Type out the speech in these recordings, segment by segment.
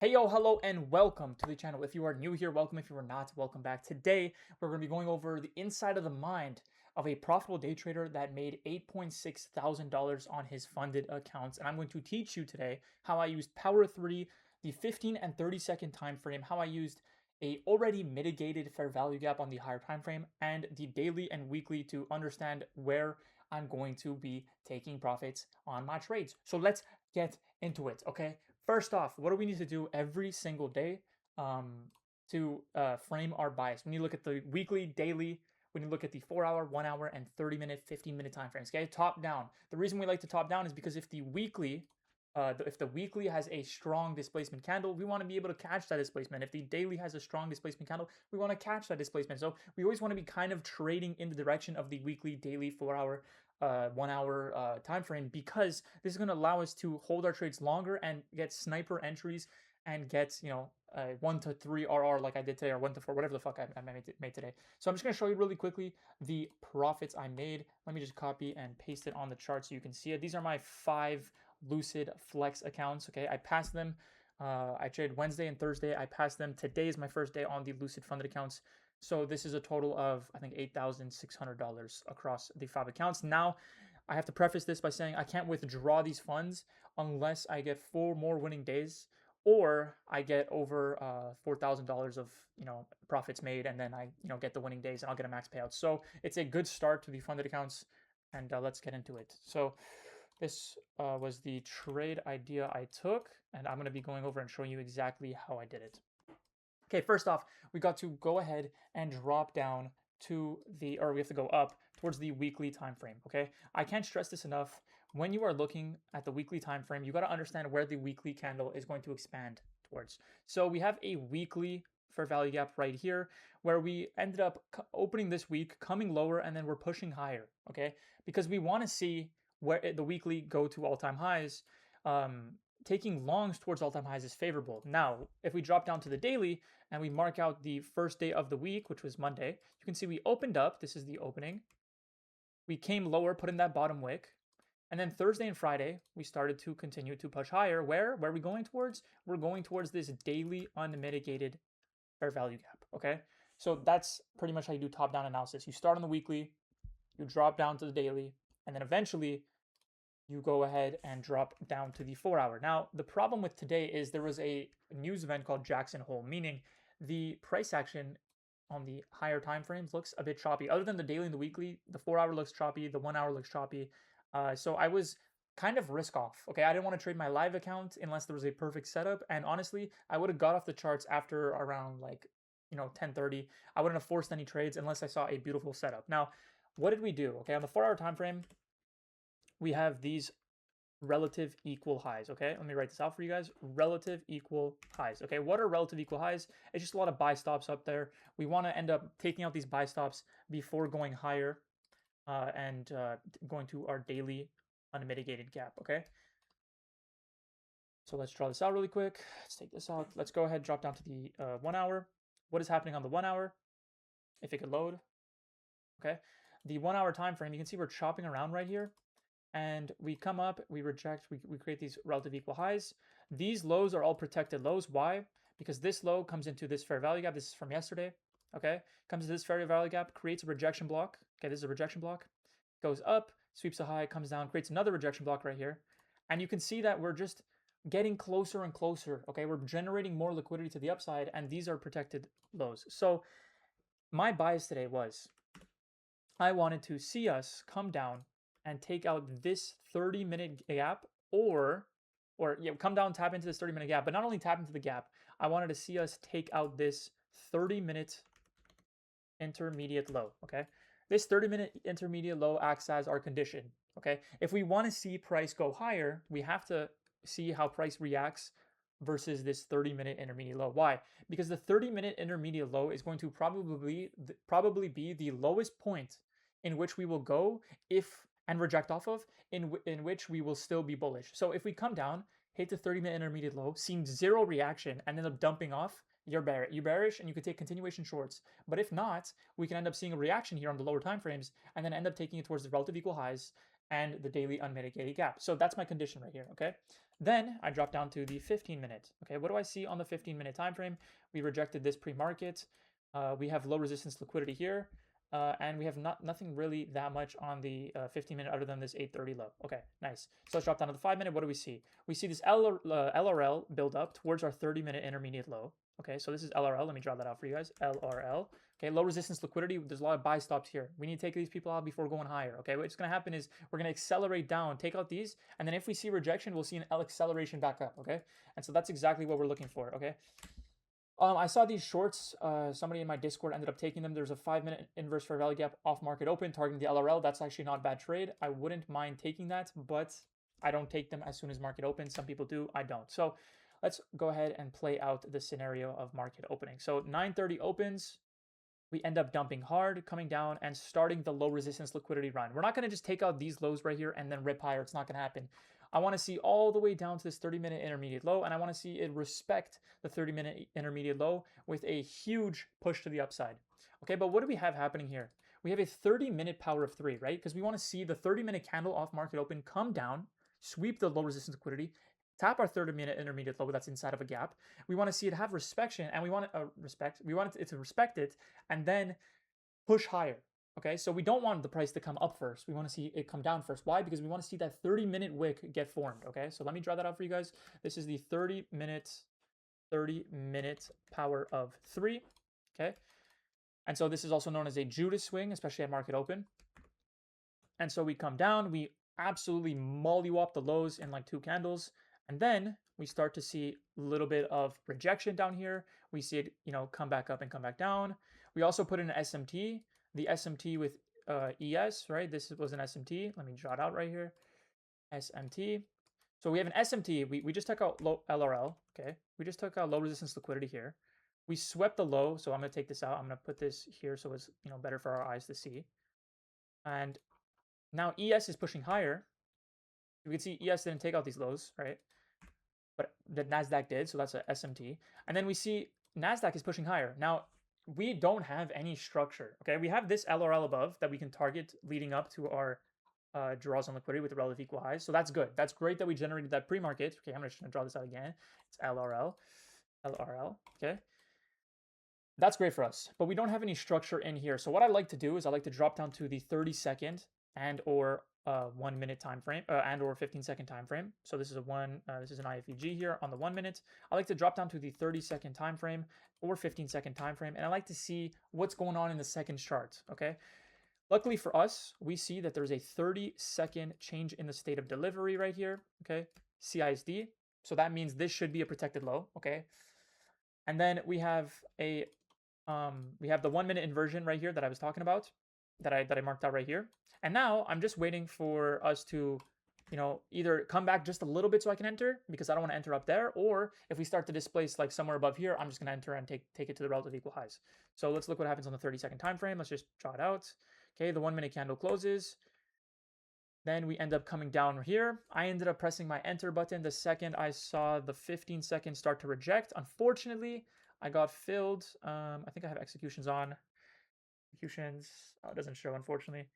Hey yo, hello, and welcome to the channel. If you are new here, welcome. If you are not, welcome back. Today, we're going to be going over the inside of the mind of a profitable day trader that made $8.6 thousand on his funded accounts. And I'm going to teach you today how I used Power 3, the 15 and 30-second time frame, how I used a already mitigated fair value gap on the higher time frame, and the daily and weekly to understand where I'm going to be taking profits on my trades. So let's get into it, okay? First off, what do we need to do every single day um, to frame our bias? We need to look at the weekly, daily. We need to look at the 4 hour, 1 hour, and 30-minute, 15-minute time frames. Okay, top down. The reason we like to top down is because if the weekly has a strong displacement candle, we want to be able to catch that displacement. If the daily has a strong displacement candle, we want to catch that displacement. So we always want to be kind of trading in the direction of the weekly, daily, 4 hour, 1 hour time frame, because this is going to allow us to hold our trades longer and get sniper entries and get 1 to 3 RR like I did today, or 1 to 4, whatever the fuck I made today. So I'm just going to show you really quickly the profits I made. Let me just copy and paste it on the chart so you can see it. These are my 5 Lucid Flex accounts. Okay, I passed them. I traded Wednesday and Thursday. I passed them. Today is my first day on the Lucid funded accounts. So this is a total of, I think, $8,600 across the 5 accounts. Now, I have to preface this by saying I can't withdraw these funds unless I get 4 more winning days, or I get over $4,000 of profits made, and then I get the winning days and I'll get a max payout. So it's a good start to the funded accounts, and let's get into it. So this was the trade idea I took, and I'm going to be going over and showing you exactly how I did it. Okay, first off, we got to go ahead and drop down to or we have to go up towards the weekly time frame, okay? I can't stress this enough. When you are looking at the weekly time frame, you got to understand where the weekly candle is going to expand towards. So we have a weekly fair value gap right here where we ended up opening this week, coming lower, and then we're pushing higher, okay? Because we want to see where the weekly go to all-time highs. Taking longs towards all-time highs is favorable. Now, if we drop down to the daily and we mark out the first day of the week, which was Monday, you can see we opened up. This is the opening. We came lower, put in that bottom wick. And then Thursday and Friday, we started to continue to push higher. Where are we going towards? We're going towards this daily unmitigated fair value gap, okay? So that's pretty much how you do top-down analysis. You start on the weekly, you drop down to the daily, and then eventually you go ahead and drop down to the 4 hour. Now, the problem with today is there was a news event called Jackson Hole, meaning the price action on the higher time frames looks a bit choppy. Other than the daily and the weekly, the 4 hour looks choppy, the 1 hour looks choppy. So I was kind of risk off. Okay, I didn't want to trade my live account unless there was a perfect setup. And honestly, I would have got off the charts after around 10:30. I wouldn't have forced any trades unless I saw a beautiful setup. Now, what did we do? Okay, on the 4 hour time frame, we have these relative equal highs. Okay, let me write this out for you guys. Relative equal highs. Okay, what are relative equal highs? It's just a lot of buy stops up there. We want to end up taking out these buy stops before going higher and going to our daily unmitigated gap. Okay, so let's draw this out really quick. Let's take this out. Let's go ahead, drop down to the 1 hour. What is happening on the 1 hour? If it could load. Okay, the 1 hour time frame, you can see we're chopping around right here, and we come up, we reject, we create these relative equal highs. These lows are all protected lows. Why? Because this low comes into this fair value gap. This is from yesterday. Okay, comes to this fair value gap, creates a rejection block. Okay, this is a rejection block. Goes up, sweeps a high, comes down, creates another rejection block right here. And you can see that we're just getting closer and closer. Okay, we're generating more liquidity to the upside, and these are protected lows. So my bias today was I wanted to see us come down and take out this 30-minute gap, or come down, tap into this 30-minute gap, but not only tap into the gap, I wanted to see us take out this 30-minute intermediate low, okay? This 30-minute intermediate low acts as our condition, okay? If we want to see price go higher, we have to see how price reacts versus this 30-minute intermediate low. Why? Because the 30-minute intermediate low is going to probably be the lowest point in which we will go if and reject off of, in which we will still be bullish. So if we come down, hit the 30-minute intermediate low, seeing zero reaction, and end up dumping off, you're bearish, and you could take continuation shorts. But if not, we can end up seeing a reaction here on the lower time frames, and then end up taking it towards the relative equal highs, and the daily unmitigated gap. So that's my condition right here, okay? Then I drop down to the 15-minute, okay? What do I see on the 15-minute time frame? We rejected this pre-market. We have low resistance liquidity here. And we have nothing really that much on the 15-minute other than this 830 low. Okay, nice. So let's drop down to the 5-minute. What do we see? We see this LRL build up towards our 30-minute intermediate low. Okay, so this is LRL. Let me draw that out for you guys. LRL. Okay, low resistance liquidity. There's a lot of buy stops here. We need to take these people out before going higher. Okay, what's going to happen is we're going to accelerate down, take out these, and then if we see rejection, we'll see an L acceleration back up. Okay, and so that's exactly what we're looking for. Okay. I saw these shorts. Somebody in my Discord ended up taking them. There's a 5-minute inverse fair value gap off market open targeting the LRL. That's actually not a bad trade. I wouldn't mind taking that, but I don't take them as soon as market opens. Some people do. I don't. So let's go ahead and play out the scenario of market opening. So 9:30 opens. We end up dumping hard, coming down, and starting the low resistance liquidity run. We're not going to just take out these lows right here and then rip higher. It's not going to happen. I want to see all the way down to this 30-minute intermediate low, and I want to see it respect the 30-minute intermediate low with a huge push to the upside. Okay, but what do we have happening here? We have a 30-minute power of 3, right? Because we want to see the 30-minute candle off market open come down, sweep the low resistance liquidity, tap our 30-minute intermediate low that's inside of a gap. We want to see it have respection, and we want it to respect it and then push higher. Okay, so we don't want the price to come up first. We want to see it come down first. Why? Because we want to see that 30-minute wick get formed. Okay, so let me draw that out for you guys. This is the 30-minute power of 3. Okay, and so this is also known as a Judas swing, especially at market open. And so we come down, we absolutely mollywop the lows in like 2 candles. And then we start to see a little bit of rejection down here. We see it, come back up and come back down. We also put in an SMT, the SMT with ES, right? This was an SMT. Let me draw it out right here. SMT. So we have an SMT. We just took out low LRL, okay? We just took out low resistance liquidity here. We swept the low, so I'm going to take this out. I'm going to put this here so it's, better for our eyes to see. And now ES is pushing higher. You can see ES didn't take out these lows, right? But the NASDAQ did, so that's a SMT. And then we see NASDAQ is pushing higher. Now, we don't have any structure, okay? We have this LRL above that we can target leading up to our draws on liquidity with the relative equal highs. So that's good. That's great that we generated that pre-market. Okay, I'm just going to draw this out again. It's LRL, okay? That's great for us, but we don't have any structure in here. So what I like to do is I like to drop down to the 30-second and or 1-minute time frame and or 15-second time frame. So this is this is an IFEG here on the 1 minute. I like to drop down to the 30-second time frame or 15-second time frame, and I like to see what's going on in the second chart. Okay. Luckily for us, we see that there's a 30-second change in the state of delivery right here. Okay, CISD. So that means this should be a protected low. Okay, and then we have the 1-minute inversion right here that I was talking about, that I marked out right here. And now I'm just waiting for us to, either come back just a little bit so I can enter, because I don't want to enter up there, or if we start to displace like somewhere above here, I'm just going to enter and take it to the relative equal highs. So let's look what happens on the 30-second time frame. Let's just draw it out. Okay, the 1-minute candle closes. Then we end up coming down here. I ended up pressing my enter button the second I saw the 15-second start to reject. Unfortunately, I got filled. I think I have executions on. Executions. Oh, it doesn't show, unfortunately.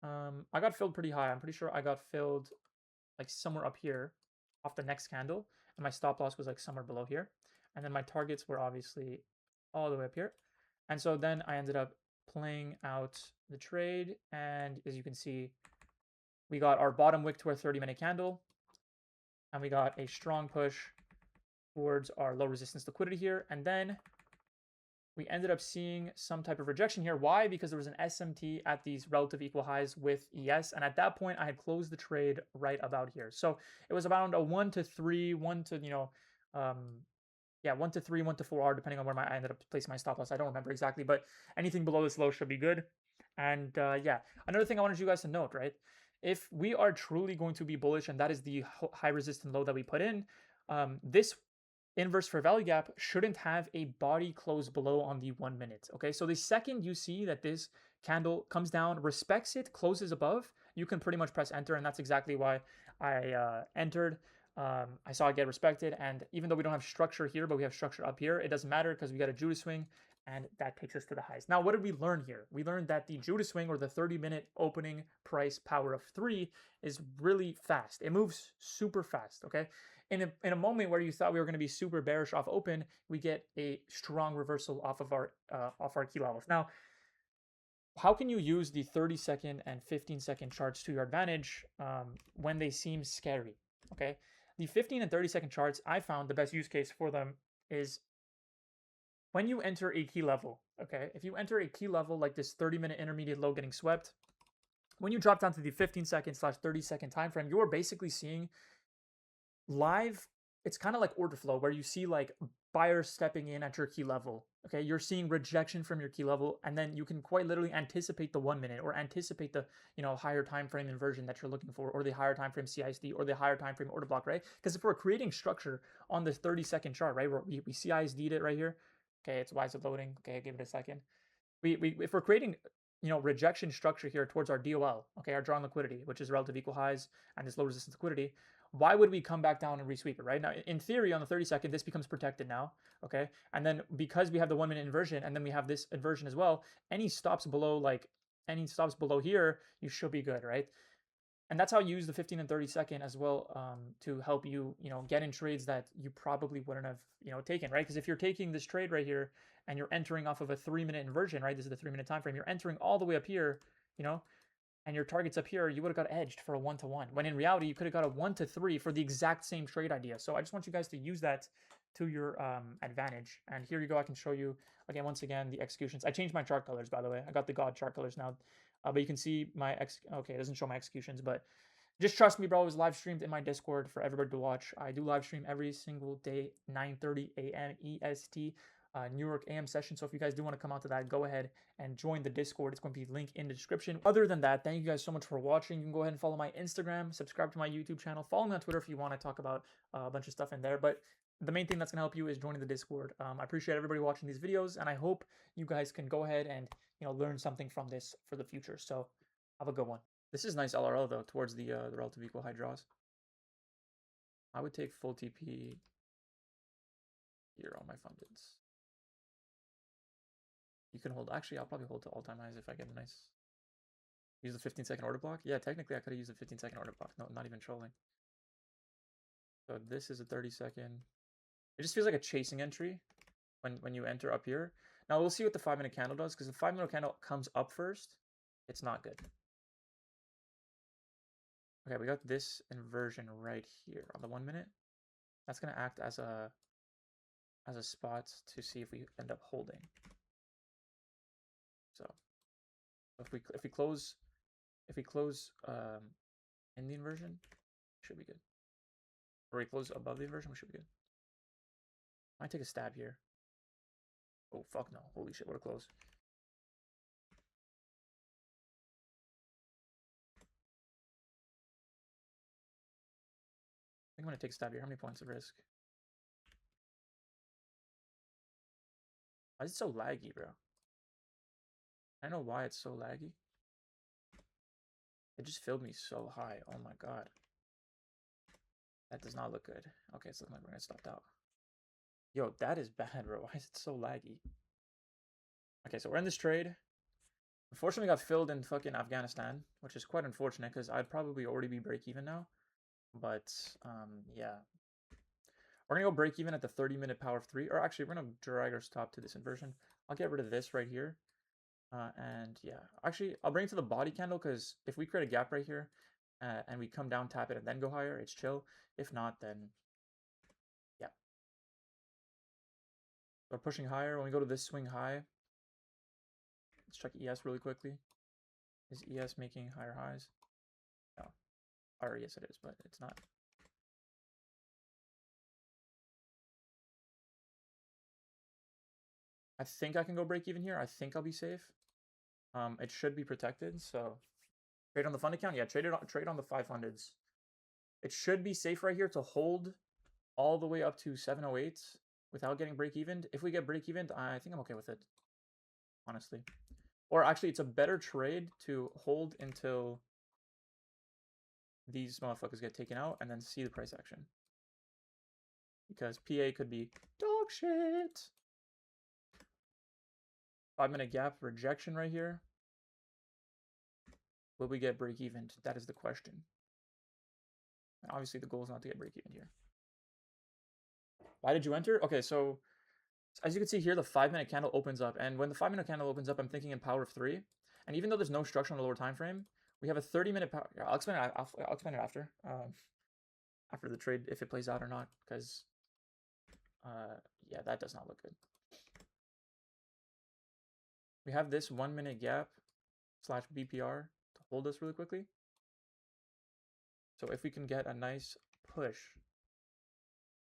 I got filled pretty high. I'm pretty sure I got filled like somewhere up here off the next candle. And my stop loss was like somewhere below here. And then my targets were obviously all the way up here. And so then I ended up playing out the trade. And as you can see, we got our bottom wick to our 30-minute candle. And we got a strong push towards our low resistance liquidity here. And then we ended up seeing some type of rejection here. Why? Because there was an SMT at these relative equal highs with ES. And at that point, I had closed the trade right about here. So it was around a 1 to 3, 1 to, 1 to 3, 1 to 4R, depending on where I ended up placing my stop loss. I don't remember exactly, but anything below this low should be good. And another thing I wanted you guys to note, right? If we are truly going to be bullish, and that is the high resistance low that we put in, this inverse fair value gap shouldn't have a body close below on the 1 minute. Okay, so the second you see that this candle comes down, respects it, closes above, you can pretty much press enter, and that's exactly why I entered. I saw it get respected, and even though we don't have structure here, but we have structure up here, it doesn't matter because we got a Judas swing, and that takes us to the highs. Now, what did we learn here? We learned that the Judas swing, or the 30-minute opening price power of 3, is really fast. It moves super fast, okay? In a moment where you thought we were going to be super bearish off open, we get a strong reversal off of our key levels. Now, how can you use the 30-second and 15-second charts to your advantage when they seem scary? Okay, the 15 and 30-second charts, I found the best use case for them is when you enter a key level. Okay, if you enter a key level like this 30-minute intermediate low getting swept, when you drop down to the 15-second/30-second time frame, you are basically seeing live. It's kind of like order flow where you see like buyers stepping in at your key level. Okay, you're seeing rejection from your key level, and then you can quite literally anticipate the 1 minute, or anticipate the higher time frame inversion that you're looking for, or the higher time frame CISD, or the higher time frame order block, right? Because if we're creating structure on this 30-second chart, right, we CISD'd it right here. Okay, it's why is it loading? Okay, give it a second. If we're creating rejection structure here towards our DOL, okay, our drawn liquidity, which is relative equal highs and this low resistance liquidity, why would we come back down and resweep it, right? Now, in theory, on the 30-second, this becomes protected now, okay? And then because we have the 1 minute inversion, and then we have this inversion as well, any stops below here, you should be good, right? And that's how you use the 15 and 30-second as well, to help you, get in trades that you probably wouldn't have, taken, right? Because if you're taking this trade right here and you're entering off of a 3-minute inversion, right? This is the 3-minute time frame. You're entering all the way up here, and your target's up here, you would have got edged for a 1-to-1. When in reality, you could have got a 1-to-3 for the exact same trade idea. So I just want you guys to use that to your advantage. And here you go. I can show you again, once again, the executions. I changed my chart colors, by the way. I got the God chart colors now. But you can see my okay, it doesn't show my executions, but just trust me, bro. It was live streamed in my Discord for everybody to watch. I do live stream every single day, 9:30 a.m. EST. New York AM session. So if you guys do want to come out to that, go ahead and join the Discord. It's going to be linked in the description. Other than that, thank you guys so much for watching. You can go ahead and follow my Instagram, subscribe to my YouTube channel, follow me on Twitter if you want to talk about a bunch of stuff in there. But the main thing that's going to help you is joining the Discord. I appreciate everybody watching these videos, and I hope you guys can go ahead and learn something from this for the future. So have a good one. This is nice LRL though towards the relative equal high draws. I would take full TP here on my fundeds. You can hold. Actually, I'll probably hold to all-time highs if I get a nice. Use the 15-second order block. Yeah, technically I could have used the 15-second order block. No, not even trolling. So this is a 30-second. It just feels like a chasing entry when you enter up here. Now we'll see what the 5-minute candle does, because the 5-minute candle comes up first. It's not good. Okay, we got this inversion right here on the 1 minute. That's gonna act as a spot to see if we end up holding. So if we close in the inversion, should be good. Or we close above the inversion, we should be good. Might take a stab here. Oh fuck no! Holy shit! What a close. I think I'm gonna take a stab here. How many points of risk? Why is it so laggy, bro? I know why it's so laggy. It just filled me so high. Oh my god. That does not look good. Okay, it's looking like we're gonna stop out. Yo, that is bad, bro. Why is it so laggy? Okay, so we're in this trade. Unfortunately, got filled in fucking Afghanistan, which is quite unfortunate because I'd probably already be break even now. But yeah, we're gonna go break even at the 30-minute power of 3. Or actually, we're gonna drag our stop to this inversion. I'll get rid of this right here. And yeah, actually, I'll bring it to the body candle, because if we create a gap right here and we come down, tap it, and then go higher, it's chill. If not, then yeah. We're pushing higher. When we go to this swing high, let's check ES really quickly. Is ES making higher highs? No. Or yes, it is, but it's not. I think I can go break even here. I think I'll be safe. It should be protected, so trade on the fund account. Yeah, trade on the 500s. It should be safe right here to hold all the way up to 708 without getting break even. If we get break even, I think I'm okay with it, honestly. Or actually, it's a better trade to hold until these motherfuckers get taken out and then see the price action. because PA could be dog shit. 5-minute gap rejection right here. Will we get break even? That is the question. And obviously the goal is not to get break even here. Why did you enter? Okay, so as you can see here, the 5-minute candle opens up. And when the 5-minute candle opens up, I'm thinking in power of 3. And even though there's no structure on the lower time frame, we have a 30-minute power. I'll explain it after. After the trade, if it plays out or not. Because, yeah, that does not look good. We have this 1-minute gap / BPR to hold us really quickly. So if we can get a nice push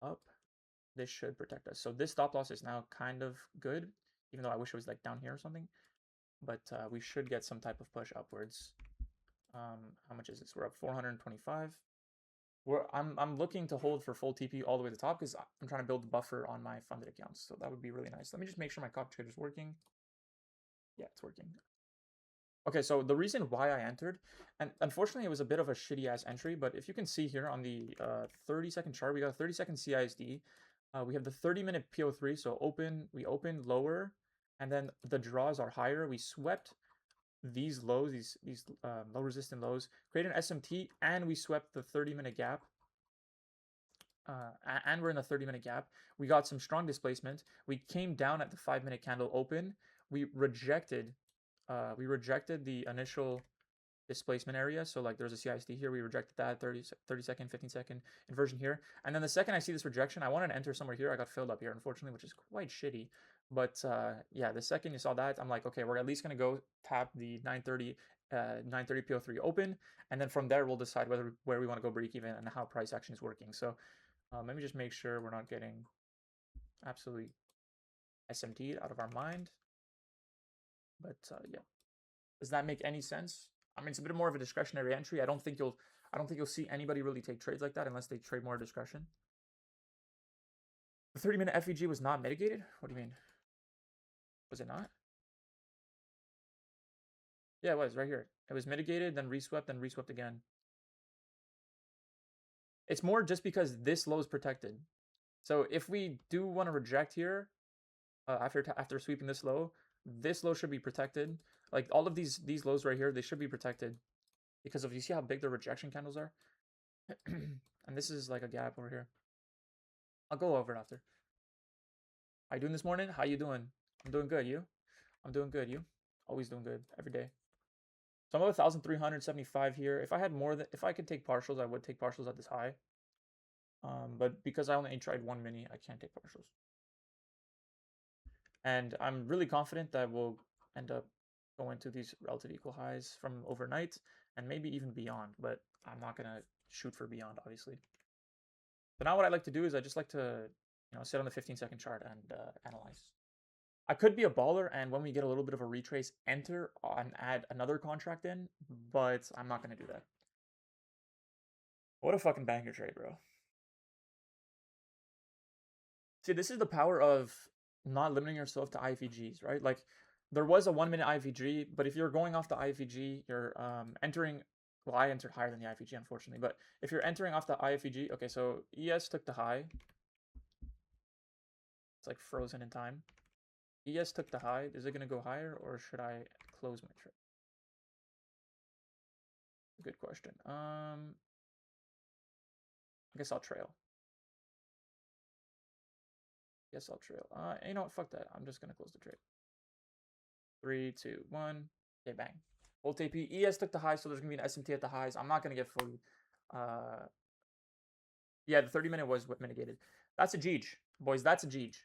up, this should protect us. So this stop loss is now kind of good, even though I wish it was like down here or something. But we should get some type of push upwards. How much is this? We're up 425. I'm looking to hold for full TP all the way to the top because I'm trying to build a buffer on my funded accounts. So that would be really nice. Let me just make sure my copy trade is working. Yeah, it's working. Okay, so the reason why I entered, and unfortunately it was a bit of a shitty ass entry, but if you can see here on the 30-second chart, we got a 30-second CISD. We have the 30-minute PO3, so we opened lower, and then the draws are higher. We swept these lows, these low resistant lows, created an SMT, and we swept the 30-minute gap. And we're in the 30-minute gap. We got some strong displacement. We came down at the 5-minute candle open. We rejected the initial displacement area. So like there's a CISD here. We rejected that 30-second, 15-second inversion here. And then the second I see this rejection, I wanted to enter somewhere here. I got filled up here, unfortunately, which is quite shitty. But yeah, the second you saw that, I'm like, okay, we're at least going to go tap the 930 PO3 open. And then from there, we'll decide where we want to go break even and how price action is working. So let me just make sure we're not getting absolutely SMT'd out of our mind. But yeah, does that make any sense? I mean, it's a bit more of a discretionary entry. I don't think you'll see anybody really take trades like that unless they trade more discretion. The 30-minute FEG was not mitigated? What do you mean? Was it not? Yeah, it was right here. It was mitigated, then reswept again. It's more just because this low is protected. So if we do want to reject here, after sweeping this low should be protected. Like all of these lows right here, they should be protected because of, you see how big the rejection candles are? And this is like a gap over here. I'll go over it after. How you doing this morning? How you doing? I'm doing good. You? I'm doing good. You? Always doing good every day. So I'm at 1,375 here. If I could take partials, I would take partials at this high. But because I only tried one mini, I can't take partials. And I'm really confident that we'll end up going to these relative equal highs from overnight and maybe even beyond, but I'm not going to shoot for beyond, obviously. But now what I like to do is I just like to, sit on the 15-second chart and analyze. I could be a baller, and when we get a little bit of a retrace, enter and add another contract in, but I'm not going to do that. What a fucking banger trade, bro. See, this is the power of not limiting yourself to IFEGs, right? Like, there was a 1-minute IFEG, but if you're going off the IFEG, you're entering. Well, I entered higher than the IFEG, unfortunately. But if you're entering off the IFEG, okay, so ES took the high. It's like frozen in time. ES took the high. Is it going to go higher, or should I close my trade? Good question. I guess I'll trail. You know what? Fuck that. I'm just going to close the trade. 3, 2, 1. Okay, bang. Hold TP. ES took the high, so there's going to be an SMT at the highs. I'm not going to get fully. Yeah, the 30-minute was mitigated. That's a Jeej. Boys, that's a Jeej.